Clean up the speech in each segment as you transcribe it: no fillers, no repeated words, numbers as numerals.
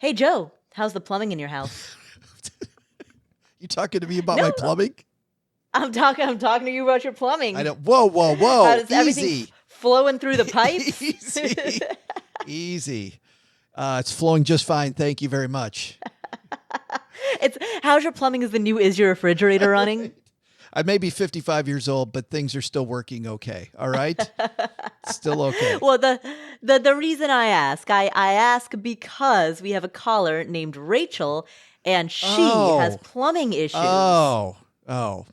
Hey, Joe, how's the plumbing in your house? You talking to me about No, my plumbing? I'm talking to you about your plumbing. I don't. Whoa. How does everything Easy. flowing through the pipes? Easy. It's flowing just fine. Thank you very much. How's your plumbing? Is your refrigerator running? I may be 55 years old, but things are still working okay. All right. Still okay. Well, the reason I ask because we have a caller named Rachael, and she has plumbing issues.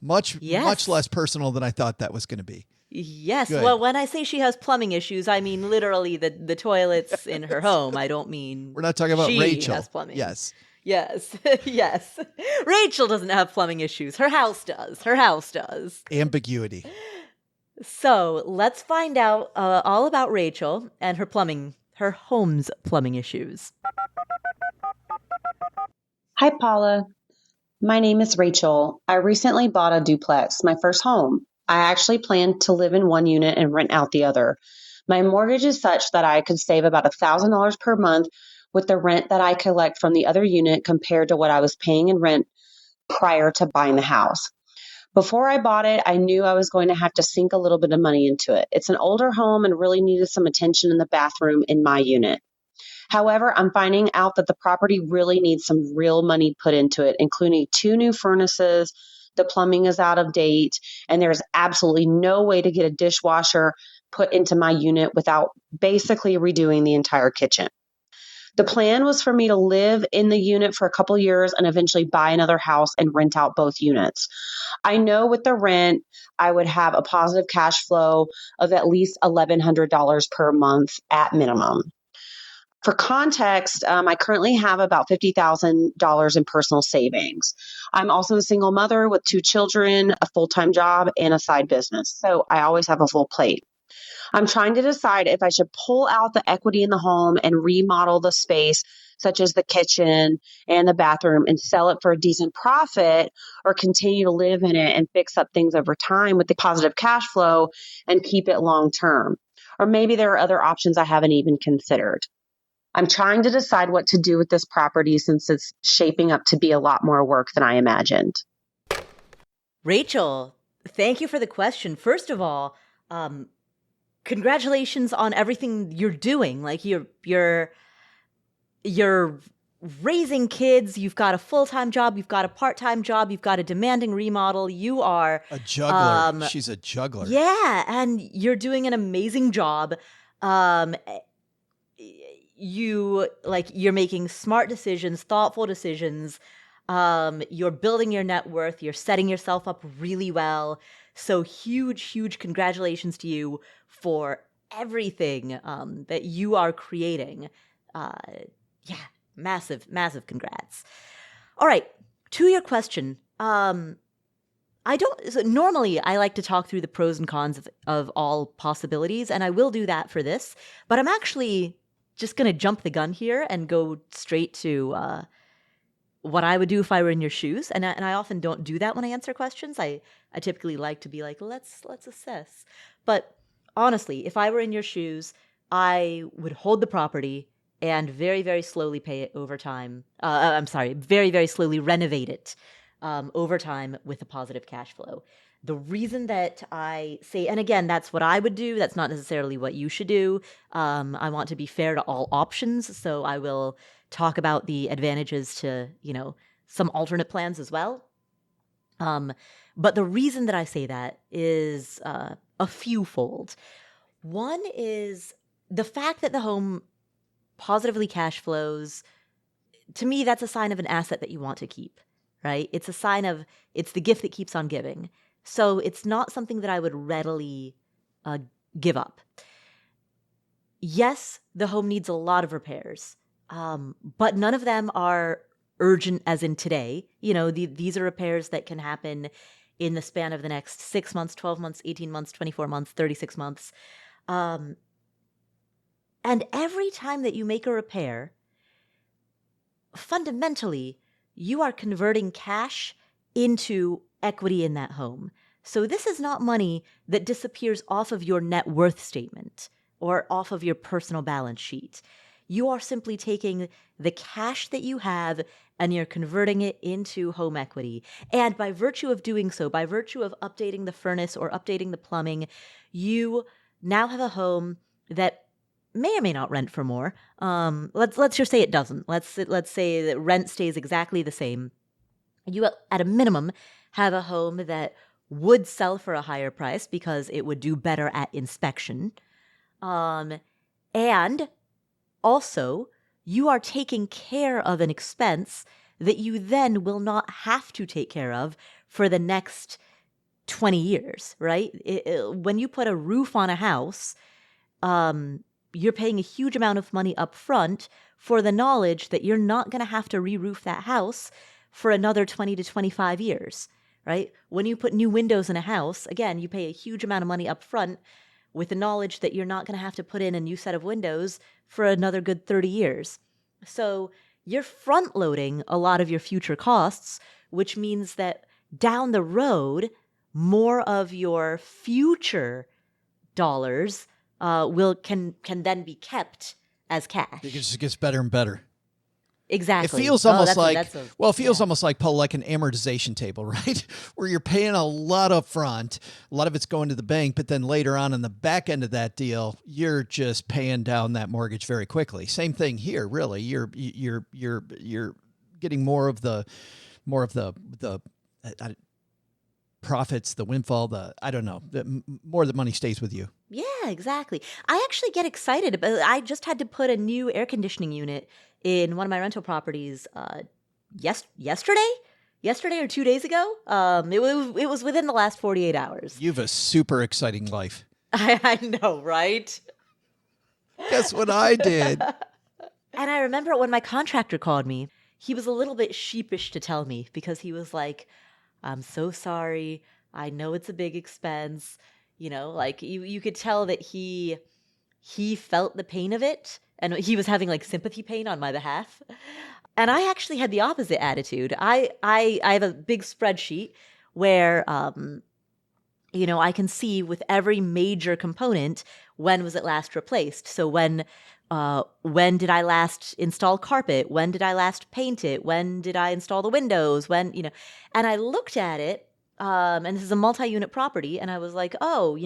Much Yes. less personal than I thought that was going to be. Yes. Good. Well, when I say she has plumbing issues, I mean literally the toilets in her home. I don't mean We're not talking about she Rachael. has plumbing. Yes. Yes. Yes. Rachael doesn't have plumbing issues. Her house does. Ambiguity. So let's find out all about Rachael and her home's plumbing issues. Hi, Paula. My name is Rachael. I recently bought a duplex, my first home. I actually plan to live in one unit and rent out the other. My mortgage is such that I could save about $1,000 per month with the rent that I collect from the other unit compared to what I was paying in rent prior to buying the house. Before I bought it, I knew I was going to have to sink a little bit of money into it. It's an older home and really needed some attention in the bathroom in my unit. However, I'm finding out that the property really needs some real money put into it, including 2 new furnaces. The plumbing is out of date, and there's absolutely no way to get a dishwasher put into my unit without basically redoing the entire kitchen. The plan was for me to live in the unit for a couple years and eventually buy another house and rent out both units. I know with the rent, I would have a positive cash flow of at least $1,100 per month at minimum. For context, I currently have about $50,000 in personal savings. I'm also a single mother with 2 children, a full-time job, and a side business. So I always have a full plate. I'm trying to decide if I should pull out the equity in the home and remodel the space, such as the kitchen and the bathroom, and sell it for a decent profit, or continue to live in it and fix up things over time with the positive cash flow and keep it long term. Or maybe there are other options I haven't even considered. I'm trying to decide what to do with this property since it's shaping up to be a lot more work than I imagined. Rachael, thank you for the question. First of all, congratulations on everything you're doing. Like you're raising kids, you've got a full-time job, you've got a part-time job, you've got a demanding remodel. You are a juggler. She's a juggler. Yeah, and you're doing an amazing job. You're making smart decisions, thoughtful decisions. You're building your net worth. You're setting yourself up really well. So huge congratulations to you for everything that you are creating. Massive congrats. All right, to your question. Normally I like to talk through the pros and cons of all possibilities, and I will do that for this, but I'm actually just going to jump the gun here and go straight to what I would do if I were in your shoes. And I often don't do that when I answer questions. I typically like to be like, let's assess. But honestly, if I were in your shoes, I would hold the property and very, very slowly pay it over time. Very, very slowly renovate it over time with a positive cash flow. The reason that I say, and again, that's what I would do. That's not necessarily what you should do. I want to be fair to all options. So I will talk about the advantages to, some alternate plans as well. But the reason that I say that is a fewfold. One is the fact that the home positively cash flows. To me, that's a sign of an asset that you want to keep, right? It's a sign of, it's the gift that keeps on giving. So it's not something that I would readily give up. Yes, the home needs a lot of repairs, but none of them are urgent as in today. These are repairs that can happen in the span of the next 6 months, 12 months, 18 months, 24 months, 36 months. And every time that you make a repair, fundamentally, you are converting cash into equity in that home. So this is not money that disappears off of your net worth statement or off of your personal balance sheet. You are simply taking the cash that you have and you're converting it into home equity. And by virtue of doing so, by virtue of updating the furnace or updating the plumbing, you now have a home that may or may not rent for more. Let's just say it doesn't. Let's say that rent stays exactly the same. You, at a minimum, have a home that would sell for a higher price because it would do better at inspection. And also, you are taking care of an expense that you then will not have to take care of for the next 20 years, right? When you put a roof on a house, you're paying a huge amount of money up front for the knowledge that you're not going to have to re-roof that house for another 20 to 25 years, right? When you put new windows in a house, again, you pay a huge amount of money up front with the knowledge that you're not going to have to put in a new set of windows for another good 30 years. So you're front loading a lot of your future costs, which means that down the road, more of your future dollars can then be kept as cash. It just gets better and better. Exactly. It feels almost feels almost like, Paul, like an amortization table, right? Where you're paying a lot up front, a lot of it's going to the bank, but then later on in the back end of that deal, you're just paying down that mortgage very quickly. Same thing here, really. You're getting more of the profits, the windfall, I don't know, more of the money stays with you. Yeah, exactly. I actually get excited about. I just had to put a new air conditioning unit in one of my rental properties yesterday or 2 days ago. It was within the last 48 hours. You have a super exciting life. I know, right? Guess what I did? And I remember when my contractor called me, he was a little bit sheepish to tell me because he was like, "I'm so sorry. I know it's a big expense." You know, like you could tell that he felt the pain of it and he was having like sympathy pain on my behalf. And I actually had the opposite attitude. I have a big spreadsheet where I can see with every major component when was it last replaced. So when did I last install carpet? When did I last paint it? When did I install the windows? And I looked at it, and this is a multi-unit property, and I was like, oh,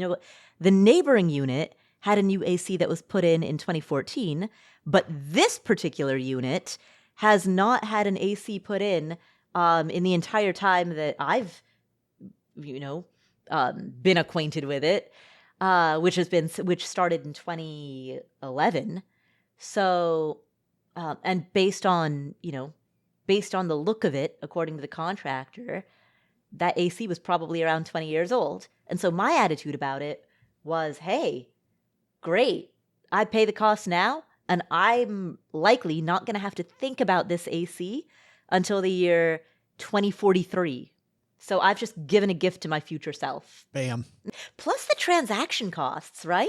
the neighboring unit had a new AC that was put in 2014, but this particular unit has not had an AC put in the entire time that I've, been acquainted with it, which started in 2011. So, and based on the look of it, according to the contractor, that AC was probably around 20 years old. And so my attitude about it was, hey, great. I pay the cost now, and I'm likely not going to have to think about this AC until the year 2043. So I've just given a gift to my future self. Bam. Plus the transaction costs, right?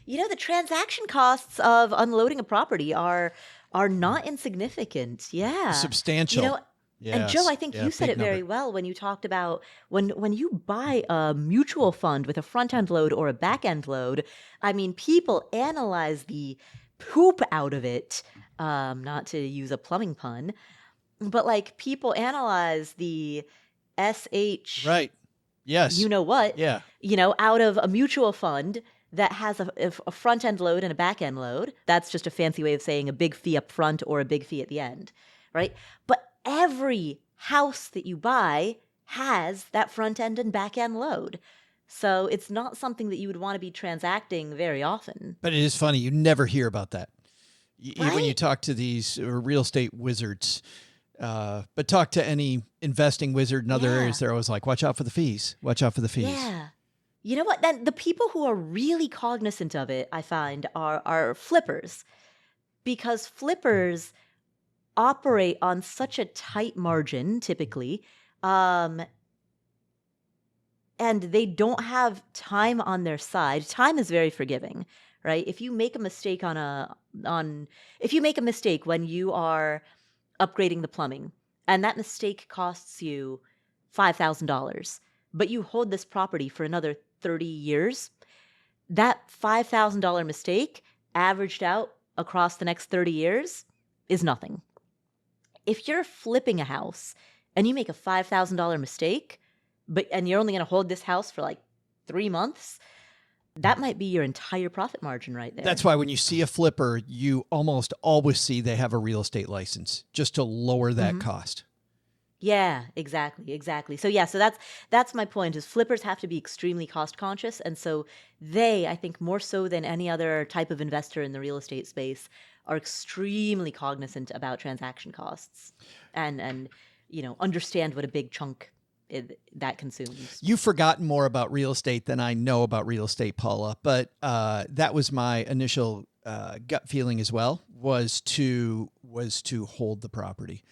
The transaction costs of unloading a property are not insignificant. Yeah. Substantial. Yes. And Joe, I think you said it very well when you talked about when you buy a mutual fund with a front end load or a back end load. I mean, people analyze the poop out of it, not to use a plumbing pun, but like people analyze the SH. Right. Yes. You know what? Yeah. Out of a mutual fund that has a front end load and a back end load. That's just a fancy way of saying a big fee up front or a big fee at the end, right? But every house that you buy has that front end and back end load. So it's not something that you would want to be transacting very often. But it is funny. You never hear about that. Right? When you talk to these real estate wizards, but talk to any investing wizard in other areas, they're always like, watch out for the fees. Watch out for the fees. Yeah. You know what? Then the people who are really cognizant of it, I find, are flippers. Because flippers operate on such a tight margin, typically, and they don't have time on their side. Time is very forgiving, right? If you make a mistake if you make a mistake when you are upgrading the plumbing, and that mistake costs you $5,000, but you hold this property for another 30 years, that $5,000 mistake averaged out across the next 30 years is nothing. If you're flipping a house and you make a $5,000 mistake, and you're only going to hold this house for like 3 months, that might be your entire profit margin right there. That's why when you see a flipper, you almost always see they have a real estate license just to lower that cost. Yeah, exactly. So that's my point, is flippers have to be extremely cost conscious. And so they, I think more so than any other type of investor in the real estate space, are extremely cognizant about transaction costs and understand what a big chunk that consumes. You've forgotten more about real estate than I know about real estate, Paula, but that was my initial gut feeling as well, was to hold the property.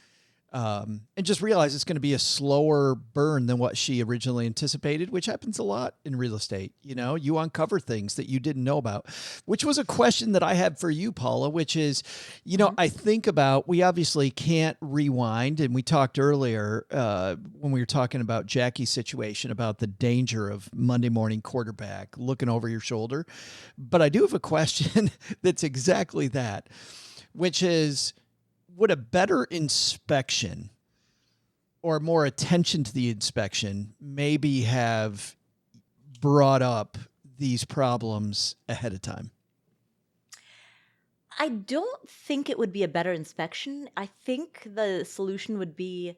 And just realize it's going to be a slower burn than what she originally anticipated, which happens a lot in real estate. You uncover things that you didn't know about, which was a question that I had for you, Paula, which is, I think about, we obviously can't rewind. And we talked earlier when we were talking about Jackie's situation about the danger of Monday morning quarterback looking over your shoulder. But I do have a question that's exactly that, which is, would a better inspection or more attention to the inspection maybe have brought up these problems ahead of time? I don't think it would be a better inspection. I think the solution would be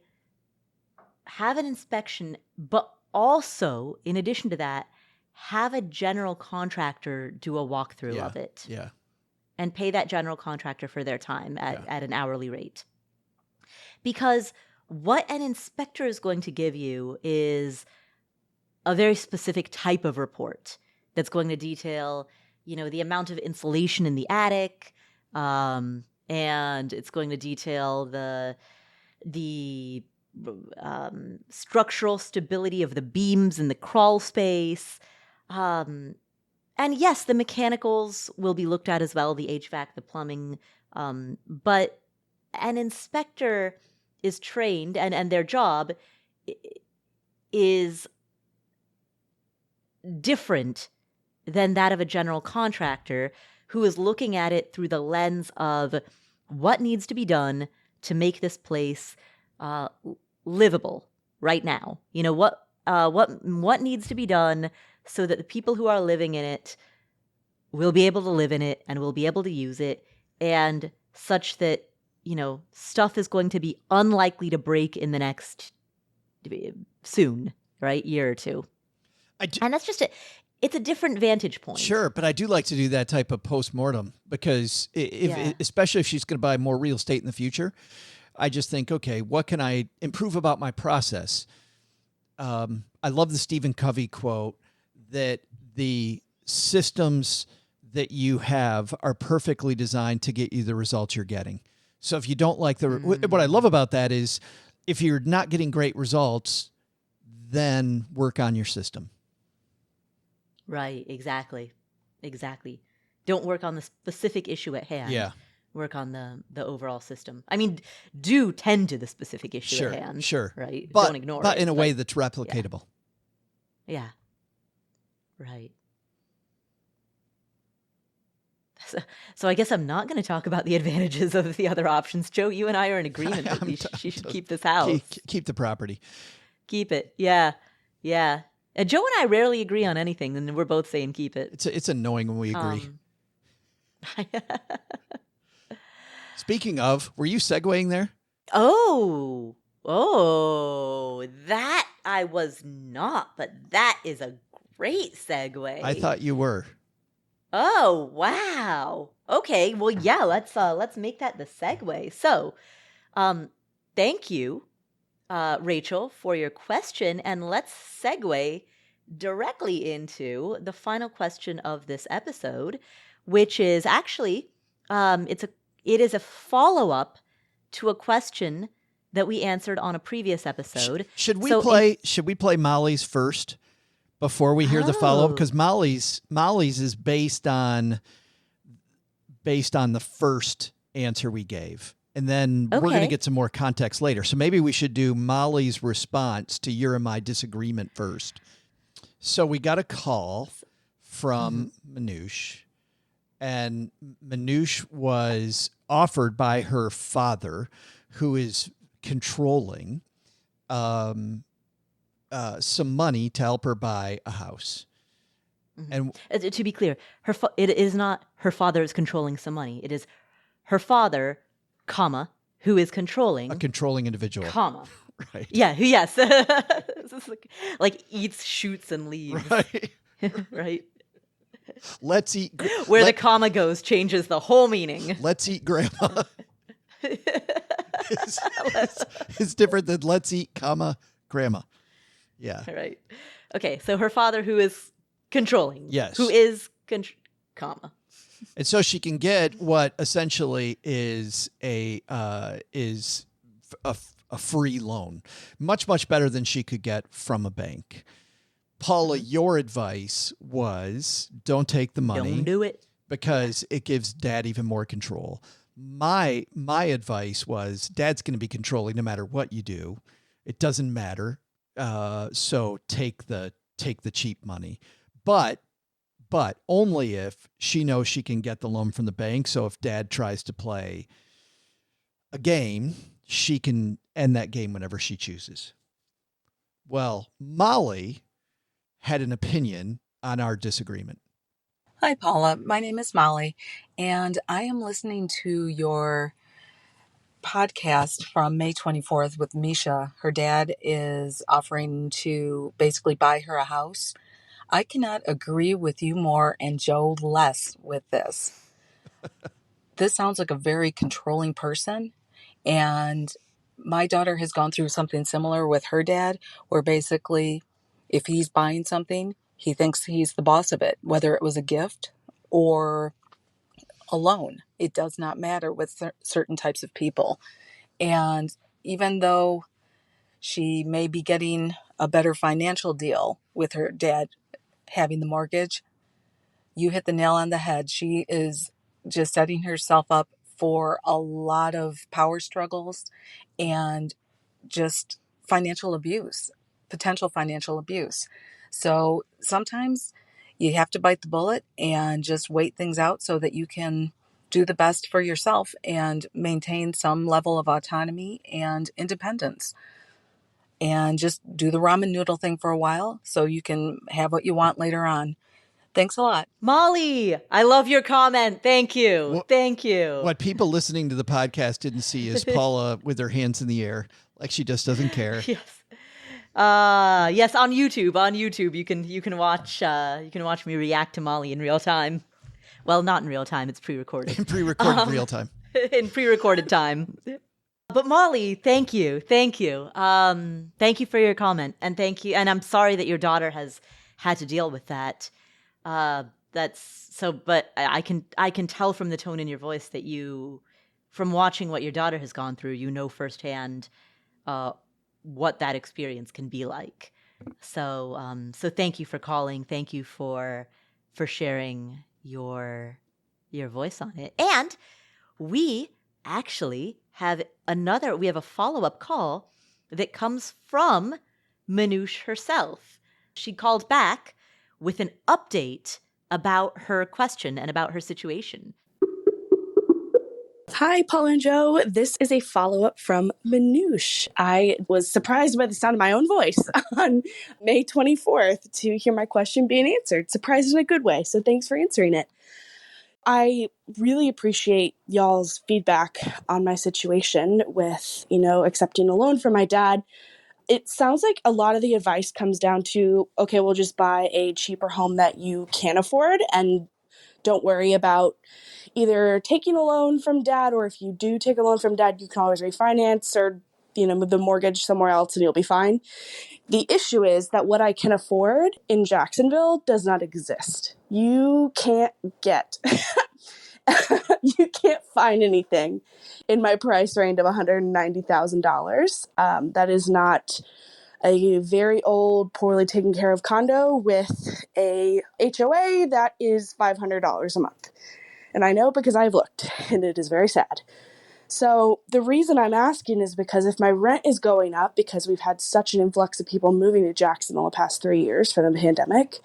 have an inspection, but also, in addition to that, have a general contractor do a walkthrough of it. Yeah. And pay that general contractor for their time at an hourly rate. Because what an inspector is going to give you is a very specific type of report that's going to detail, the amount of insulation in the attic, and it's going to detail the structural stability of the beams in the crawl space. And yes, the mechanicals will be looked at as well, the HVAC, the plumbing. But an inspector is trained, and their job is different than that of a general contractor who is looking at it through the lens of what needs to be done to make this place livable right now. What needs to be done so that the people who are living in it will be able to live in it and will be able to use it, and such that, stuff is going to be unlikely to break in the next soon, right? Year or two. And that's just it's a different vantage point. Sure, but I do like to do that type of postmortem because especially if she's going to buy more real estate in the future, I just think, okay, what can I improve about my process? I love the Stephen Covey quote that the systems that you have are perfectly designed to get you the results you're getting. So if you don't like what I love about that is if you're not getting great results, then work on your system. Right. Exactly. Don't work on the specific issue at hand. Yeah. Work on the overall system. I mean, do tend to the specific issue at hand. Sure. Right. But, don't ignore it. But in a way that's replicatable. Yeah. Right. So I guess I'm not going to talk about the advantages of the other options. Joe, you and I are in agreement that she should keep this house. Keep the property. Keep it. Yeah. Joe and I rarely agree on anything, and we're both saying keep it. It's annoying when we agree. Speaking of, were you segueing there? Oh, that I was not, but that is a great segue. I thought you were. Oh, wow. Okay, well, yeah, let's make that the segue. So, thank you, Rachael, for your question, and let's segue directly into the final question of this episode, which is actually it is a follow-up to a question that we answered on a previous episode. Should we play Molly's first before we hear the follow-up? Because Molly's is based on the first answer we gave. And then we're going to get some more context later. So maybe we should do Molly's response to your and my disagreement first. So we got a call from Minouche. And Minouche was offered by her father, who is controlling, some money to help her buy a house. And To be clear, it is not her father is controlling some money. It is her father, comma, who is controlling, a controlling individual. comma. Right. Yeah, yes. This is like eats, shoots, and leaves. Right. Right? Let's eat. Where the comma goes changes the whole meaning. Let's eat grandma. It's different than let's eat, comma, grandma. Yeah. Right. Okay, so her father who is controlling. Yes. Who is, comma. And so she can get what essentially is a free loan, much better than she could get from a bank. Paula, your advice was don't take the money. Don't do it. Because it gives dad even more control. My advice was dad's going to be controlling no matter what you do. It doesn't matter. So take the cheap money, but only if she knows she can get the loan from the bank. So if dad tries to play a game, she can end that game whenever she chooses. Well, Molly had an opinion on our disagreement. Hi, Paula. My name is Molly, and I am listening to your podcast from May 24th with Misha. Her dad is offering to basically buy her a house. I cannot agree with you more and Joe less with this. This sounds like a very controlling person, and my daughter has gone through something similar with her dad, where basically if he's buying something, he thinks he's the boss of it, whether it was a gift or a loan. It does not matter with certain types of people. And even though she may be getting a better financial deal with her dad having the mortgage, you hit the nail on the head. She is just setting herself up for a lot of power struggles and just financial abuse, potential financial abuse. So sometimes you have to bite the bullet and just wait things out so that you can do the best for yourself and maintain some level of autonomy and independence. And just do the ramen noodle thing for a while so you can have what you want later on. Thanks a lot. Molly, I love your comment. Thank you. Thank you. What people listening to the podcast didn't see is Paula with her hands in the air, like she just doesn't care. Yes. Yes, on YouTube. On YouTube, you can watch me react to Molly in real time. Well, not in real time. It's pre-recorded. In pre-recorded real time. In pre-recorded time. But Molly, thank you. Thank you. Thank you for your comment, and thank you. And I'm sorry that your daughter has had to deal with that. That's so. But I can tell from the tone in your voice that from watching what your daughter has gone through, you know firsthand what that experience can be like. So thank you for calling. Thank you for sharing your voice on it. And we actually have a follow-up call that comes from Minouche herself. She called back with an update about her question and about her situation. Hi, Paula and Joe. This is a follow-up from Minouche. I was surprised by the sound of my own voice on May 24th to hear my question being answered. Surprised in a good way, so thanks for answering it. I really appreciate y'all's feedback on my situation with, accepting a loan from my dad. It sounds like a lot of the advice comes down to, okay, we'll just buy a cheaper home that you can afford and don't worry about either taking a loan from dad, or if you do take a loan from dad, you can always refinance or, move the mortgage somewhere else and you'll be fine. The issue is that what I can afford in Jacksonville does not exist. You can't get, you can't find anything in my price range of $190,000. That is not a very old, poorly taken care of condo with a HOA that is $500 a month. And I know because I've looked, and it is very sad. So the reason I'm asking is because if my rent is going up because we've had such an influx of people moving to Jackson in the past 3 years for the pandemic,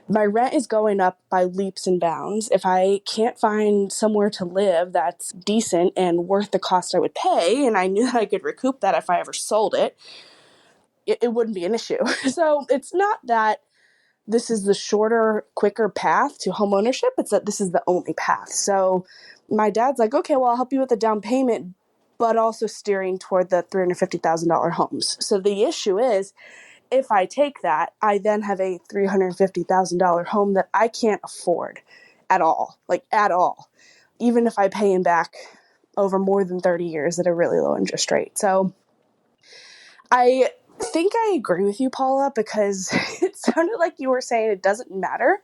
My rent is going up by leaps and bounds. If I can't find somewhere to live that's decent and worth the cost I would pay, and I knew that I could recoup that if I ever sold it, it wouldn't be an issue. So it's not that this is the shorter, quicker path to homeownership. It's that this is the only path. So my dad's like, okay, well, I'll help you with the down payment, but also steering toward the $350,000 homes. So the issue is, if I take that, I then have a $350,000 home that I can't afford at all, like at all, even if I pay him back over more than 30 years at a really low interest rate. So I think I agree with you, Paula, because it sounded like you were saying it doesn't matter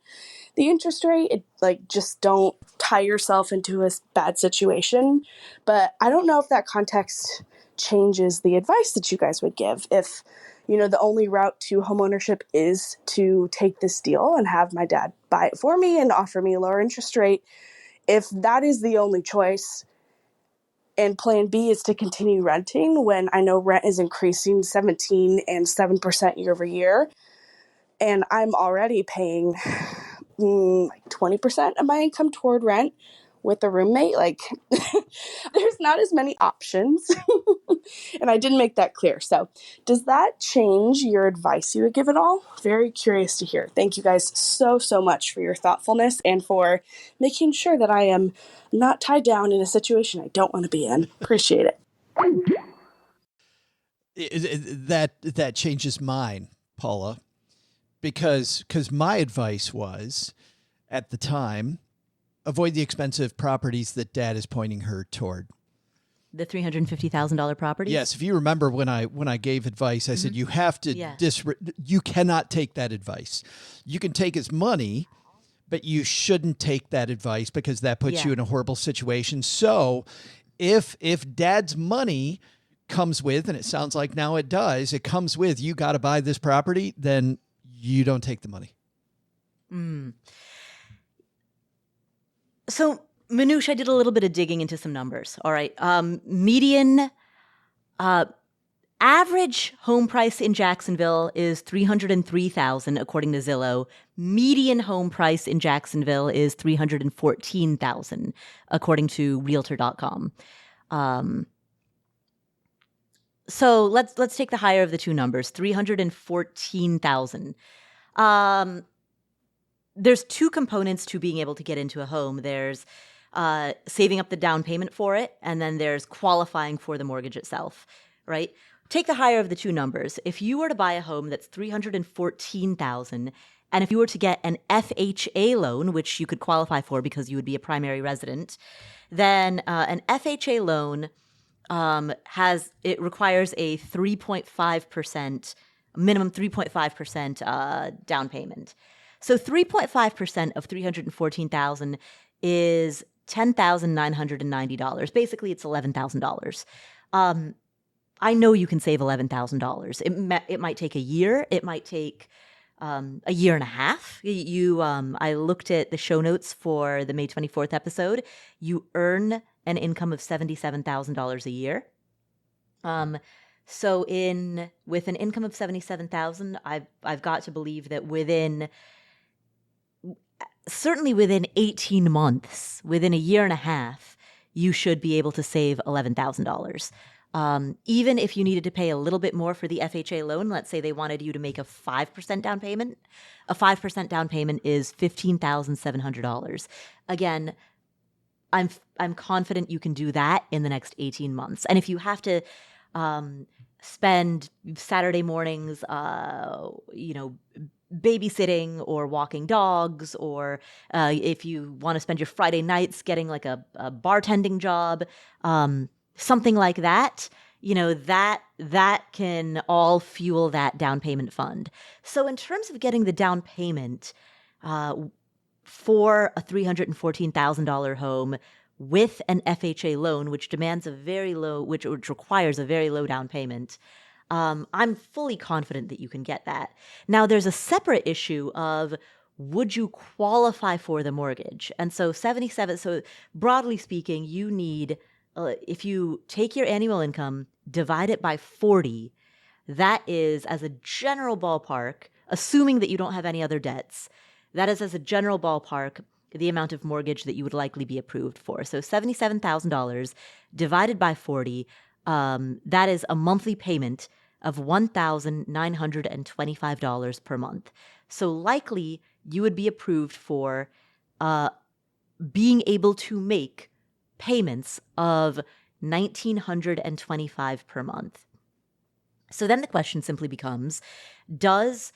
the interest rate. It, like, just don't tie yourself into a bad situation. But I don't know if that context changes the advice that you guys would give. If, the only route to homeownership is to take this deal and have my dad buy it for me and offer me a lower interest rate, if that is the only choice, and plan B is to continue renting when I know rent is increasing 17 and 7% year over year, and I'm already paying like 20% of my income toward rent with a roommate, like there's not as many options. And I didn't make that clear. So does that change your advice you would give at all? Very curious to hear. Thank you guys so much for your thoughtfulness and for making sure that I am not tied down in a situation I don't want to be in. Appreciate it. That changes mine, Paula, because my advice was, at the time, avoid the expensive properties that Dad is pointing her toward. The $350,000 property? Yes. If you remember when I gave advice, I said you have to you cannot take that advice. You can take his money, but you shouldn't take that advice because that puts you in a horrible situation. So if Dad's money comes with, and it sounds like now it does, it comes with, you got to buy this property, then you don't take the money. So, Minouche, I did a little bit of digging into some numbers. All right. Median average home price in Jacksonville is $303,000, according to Zillow. Median home price in Jacksonville is $314,000, according to Realtor.com. So let's take the higher of the two numbers, $314,000. There's two components to being able to get into a home. There's saving up the down payment for it, and then there's qualifying for the mortgage itself, right? Take the higher of the two numbers. If you were to buy a home that's $314,000, and if you were to get an FHA loan, which you could qualify for because you would be a primary resident, then an FHA loan requires a 3.5% minimum 3.5% down payment. So 3.5% of $314,000 is $10,990. Basically, it's $11,000. I know you can save $11,000. It might take a year. It might take a year and a half. I looked at the show notes for the May 24th episode. You earn an income of $77,000 a year. So with an income of $77,000, I've got to believe that certainly within 18 months, within a year and a half, you should be able to save $11,000. Even if you needed to pay a little bit more for the FHA loan, let's say they wanted you to make a 5% down payment. A 5% down payment is $15,700. Again, I'm confident you can do that in the next 18 months. And if you have to spend Saturday mornings, babysitting or walking dogs, or if you want to spend your Friday nights getting like a bartending job, something like that, that can all fuel that down payment fund. So in terms of getting the down payment for a $314,000 home with an FHA loan, which requires a very low down payment, I'm fully confident that you can get that. Now, there's a separate issue of, would you qualify for the mortgage? And so so broadly speaking, you need, if you take your annual income, divide it by 40, that is, as a general ballpark, assuming that you don't have any other debts, that is, as a general ballpark, the amount of mortgage that you would likely be approved for. So $77,000 divided by 40, that is a monthly payment of $1,925 per month. So likely you would be approved for being able to make payments of $1,925 per month. So then the question simply becomes, does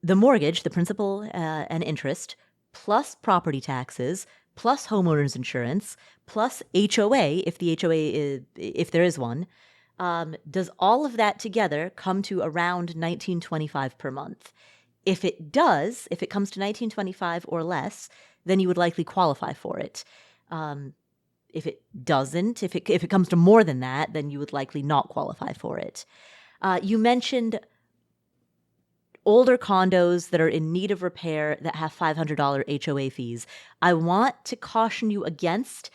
the mortgage, the principal and interest, plus property taxes, plus homeowners insurance, plus HOA, if the HOA if there is one, does all of that together come to around $1,925 per month? If it does, if it comes to $1,925 or less, then you would likely qualify for it. If it doesn't, if it comes to more than that, then you would likely not qualify for it. You mentioned older condos that are in need of repair that have $500 HOA fees. I want to caution you against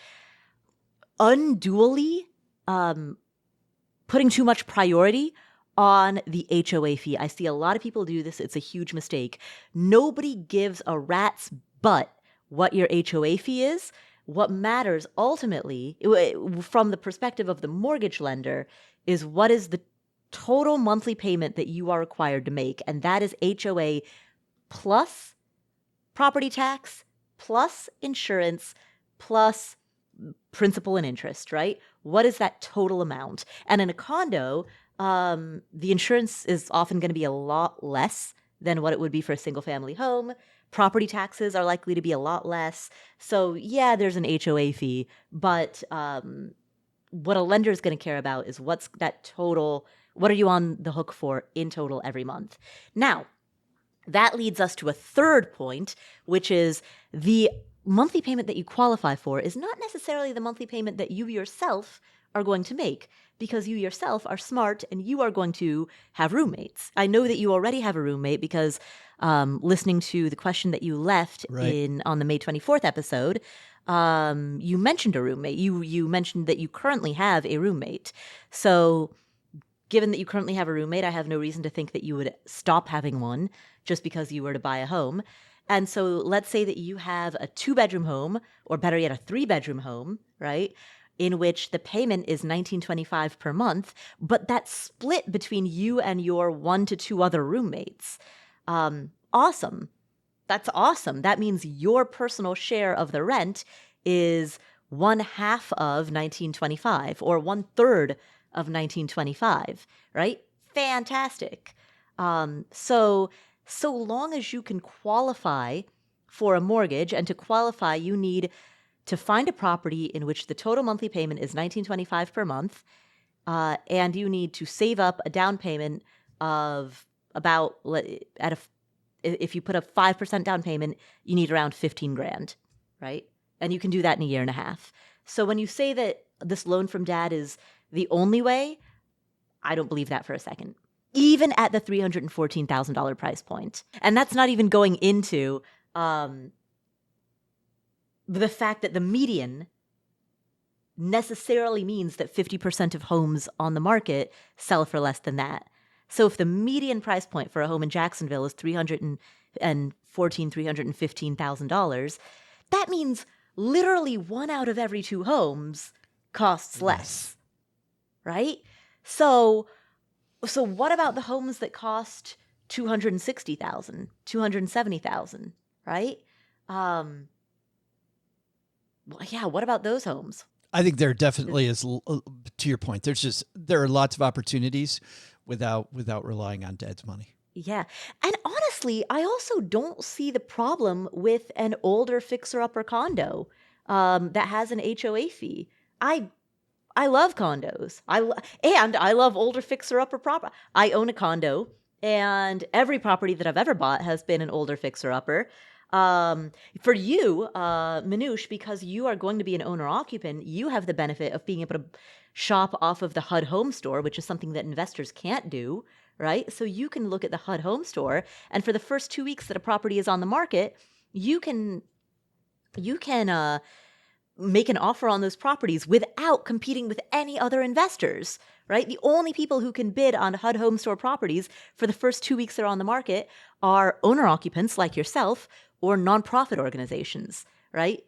unduly putting too much priority on the HOA fee. I see a lot of people do this. It's a huge mistake. Nobody gives a rat's butt what your HOA fee is. What matters ultimately, from the perspective of the mortgage lender, is what is the total monthly payment that you are required to make. And that is HOA plus property tax, plus insurance, plus principal and interest, right? What is that total amount? And in a condo, the insurance is often going to be a lot less than what it would be for a single family home. Property taxes are likely to be a lot less. So yeah, there's an HOA fee, but what a lender is going to care about is what's that total, what are you on the hook for in total every month? Now, that leads us to a third point, which is the monthly payment that you qualify for is not necessarily the monthly payment that you yourself are going to make, because you yourself are smart and you are going to have roommates. I know that you already have a roommate because listening to the question that you left on the May 24th episode, you mentioned a roommate. You mentioned that you currently have a roommate. So given that you currently have a roommate, I have no reason to think that you would stop having one just because you were to buy a home. And so let's say that you have a 2-bedroom home, or better yet, a 3-bedroom home, right? In which the payment is $1,925 per month, but that's split between you and your 1 to 2 other roommates. Awesome. That's awesome. That means your personal share of the rent is 1/2 of $1,925 or 1/3 of $1,925, right? Fantastic. So long as you can qualify for a mortgage, and to qualify, you need to find a property in which the total monthly payment is $1,925 per month, and you need to save up a down payment of about, if you put a 5% down payment, you need around $15,000, right? And you can do that in a year and a half. So when you say that this loan from dad is the only way, I don't believe that for a second, even at the $314,000 price point. And that's not even going into the fact that the median necessarily means that 50% of homes on the market sell for less than that. So if the median price point for a home in Jacksonville is $315,000, that means literally 1 out of every 2 homes costs less, right? So what about the homes that cost $260,000, $270,000, right? Yeah, what about those homes? I think there definitely is, to your point, there are lots of opportunities without relying on dad's money. Yeah. And honestly, I also don't see the problem with an older fixer-upper condo that has an HOA fee. I love condos. And I love older fixer-upper property. I own a condo, and every property that I've ever bought has been an older fixer-upper. For you, Minouche, because you are going to be an owner-occupant, you have the benefit of being able to shop off of the HUD Home Store, which is something that investors can't do, right? So you can look at the HUD Home Store, and for the first 2 weeks that a property is on the market, you can make an offer on those properties without competing with any other investors, right? The only people who can bid on HUD home store properties for the first 2 weeks they're on the market are owner occupants like yourself or nonprofit organizations, right?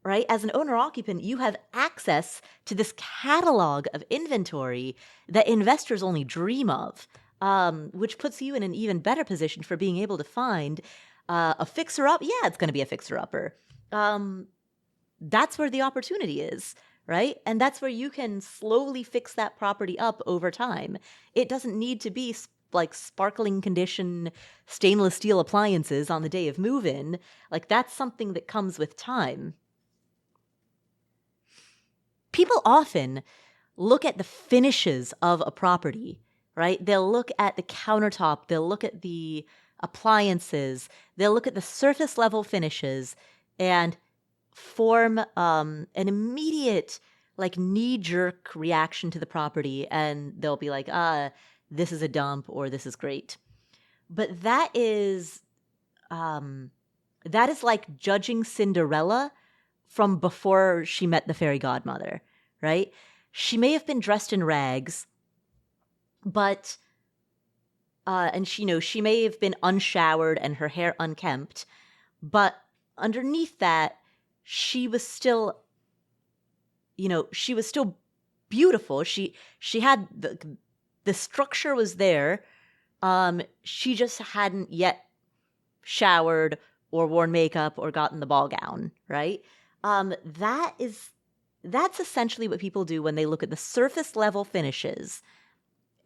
Right? As an owner occupant, you have access to this catalog of inventory that investors only dream of, which puts you in an even better position for being able to find a fixer-up. Yeah, it's going to be a fixer-upper. That's where the opportunity is, right? And that's where you can slowly fix that property up over time. It doesn't need to be like sparkling condition stainless steel appliances on the day of move-in. Like, that's something that comes with time. People often look at the finishes of a property, right? They'll look at the countertop, they'll look at the appliances, they'll look at the surface level finishes and form an immediate, like, knee-jerk reaction to the property, and they'll be like, this is a dump or this is great. But that is like judging Cinderella from before she met the fairy godmother, right? She may have been dressed in rags, but and she may have been unshowered and her hair unkempt, but underneath that, she was still beautiful. She had the structure was there. She just hadn't yet showered or worn makeup or gotten the ball gown, right? That's essentially what people do when they look at the surface level finishes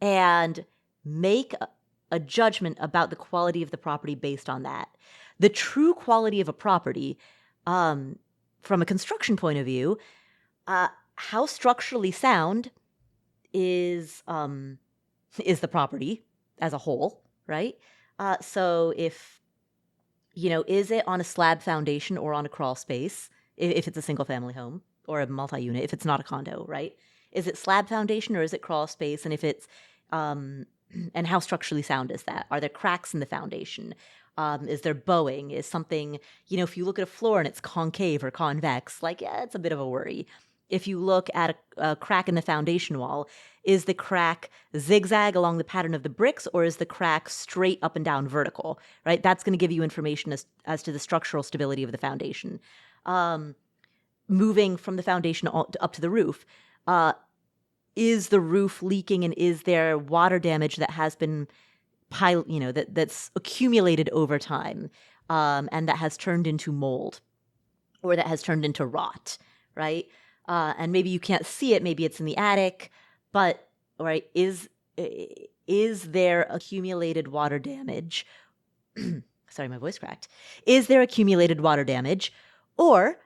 and make a judgment about the quality of the property based on that. The true quality of a property, from a construction point of view, how structurally sound is the property as a whole, right? So if, is it on a slab foundation or on a crawl space, if it's a single family home, or a multi-unit, if it's not a condo, right? Is it slab foundation or is it crawl space? And if it's, and how structurally sound is that? Are there cracks in the foundation? Is there bowing? Is something, if you look at a floor and it's concave or convex, like, yeah, it's a bit of a worry. If you look at a crack in the foundation wall, is the crack zigzag along the pattern of the bricks, or is the crack straight up and down vertical, right? That's going to give you information as to the structural stability of the foundation. Moving from the foundation up to the roof, is the roof leaking, and is there water damage that has been that's accumulated over time, and that has turned into mold or that has turned into rot, right? And maybe you can't see it, maybe it's in the attic, but right, is there accumulated water damage? Sorry, my voice cracked. Is there accumulated water damage, or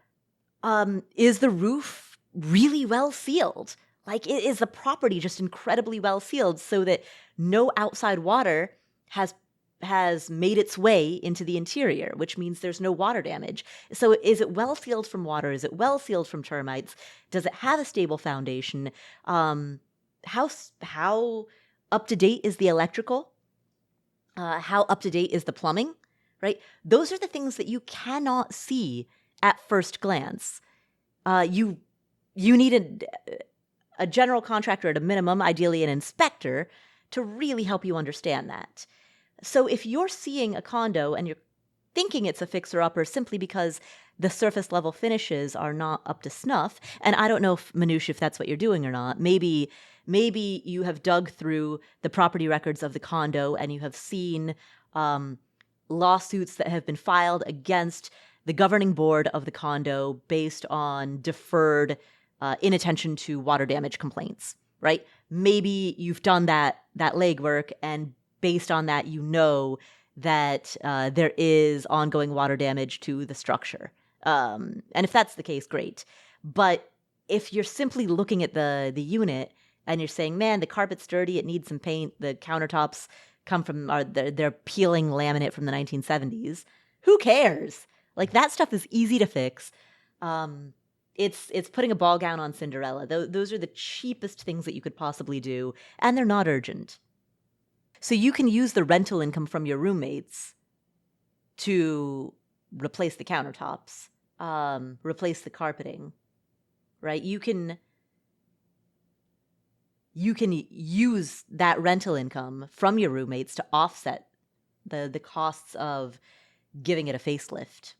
is the roof really well sealed? Like, is the property just incredibly well sealed so that no outside water has made its way into the interior, which means there's no water damage. So is it well sealed from water? Is it well sealed from termites? Does it have a stable foundation? How up to date is the electrical? How up to date is the plumbing? Right? Those are the things that you cannot see at first glance. You need a general contractor at a minimum, ideally an inspector, to really help you understand that. So if you're seeing a condo and you're thinking it's a fixer-upper simply because the surface level finishes are not up to snuff, and I don't know, Minouche, if that's what you're doing or not, maybe you have dug through the property records of the condo and you have seen lawsuits that have been filed against the governing board of the condo based on deferred inattention to water damage complaints, right? Maybe you've done that legwork, and based on that, that there is ongoing water damage to the structure. And if that's the case, great. But if you're simply looking at the unit and you're saying, man, the carpet's dirty, it needs some paint, the countertops come from, they're peeling laminate from the 1970s, who cares? Like, that stuff is easy to fix. It's putting a ball gown on Cinderella. Those are the cheapest things that you could possibly do, and they're not urgent. So you can use the rental income from your roommates to replace the countertops. replace the carpeting, right? You can use that rental income from your roommates to offset the costs of giving it a facelift.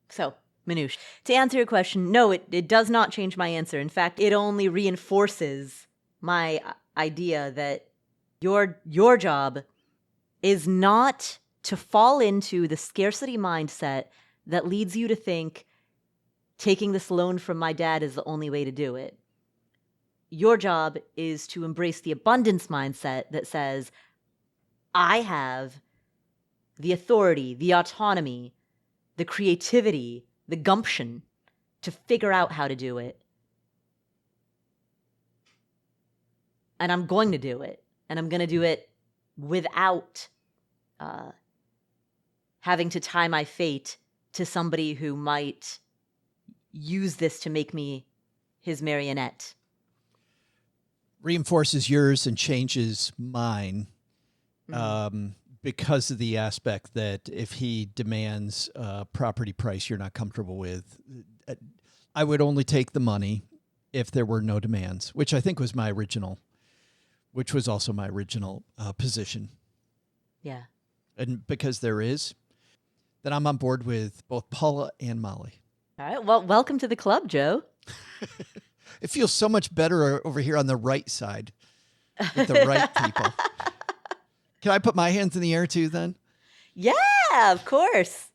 So, Minouche, to answer your question, no, it does not change my answer. In fact, it only reinforces my idea that your job is not to fall into the scarcity mindset that leads you to think taking this loan from my dad is the only way to do it. Your job is to embrace the abundance mindset that says, I have the authority, the autonomy, the creativity, the gumption to figure out how to do it. And I'm going to do it. And I'm going to do it without having to tie my fate to somebody who might use this to make me his marionette. Reinforces yours and changes mine. Because of the aspect that if he demands a property price you're not comfortable with, I would only take the money if there were no demands, which I think was also my original position. Yeah. And because there is, then I'm on board with both Paula and Molly. All right. Well, welcome to the club, Joe. It feels so much better over here on the right side with the right people. Can I put my hands in the air too then? Yeah, of course.